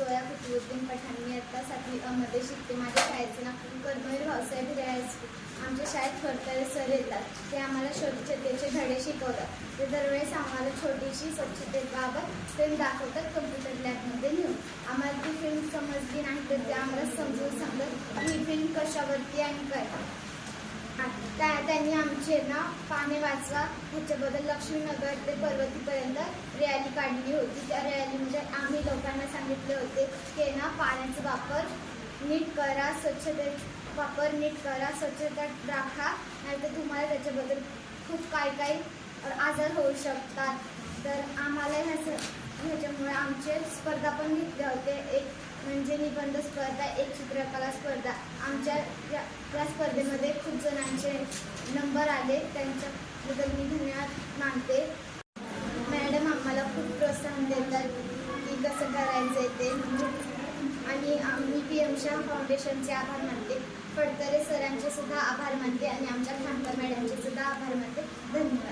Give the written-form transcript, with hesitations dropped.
गोया कुतुबुद्दीन पठाण. मी आता 7वी अ मध्ये शिकते. माझ्या शाळेचे नाव कर्नल भाऊसाहेब हिरे हायस्कूल. आमच्या शाळेत फडतरे सर येतात. ते आम्हाला स्वच्छतेचे धडे शिकवतात. ते दरवेळेस आम्हाला छोटीशी स्वच्छतेबाबत फिल्म दाखवतात कम्प्युटर लॅबमध्ये नेऊन. आम्हाला ती फिल्म समजली नाही तर ते आम्हाला समजून सांगतात ही फिल्म कशावरती आणि काय. त्यांनी आमचे ना पाने वाचवा ह्याच्याबद्दल लक्ष्मीनगर ते पर्वतीपर्यंत रॅली काढली होती. त्या रॅली म्हणजे आम्ही लोकांना सांगितले होते की ना पाण्याचा वापर नीट करा, वापर नीट करा, स्वच्छता राखा, नाहीतर तुम्हाला त्याच्याबद्दल खूप काही आजार होऊ शकतात. तर आम्हाला ह्याच्यामुळे आमचे स्पर्धा पण घेतले होते. एक म्हणजे निबंध स्पर्धा, एक चित्रकला स्पर्धा. आमच्या या स्पर्धेमध्ये खूप जणांचे नंबर आले. त्यांच्याबद्दल मी धन्यवाद मानते. मॅडम आम्हाला खूप प्रोत्साहन देतात की कसं करायचं आहे ते. आणि आम्ही PM शाह फाउंडेशनचे आभार मानते. फडतरे सरांचे सुद्धा आभार मानते आणि आमच्या खानकर मॅडमचे सुद्धा आभार मानते. धन्यवाद.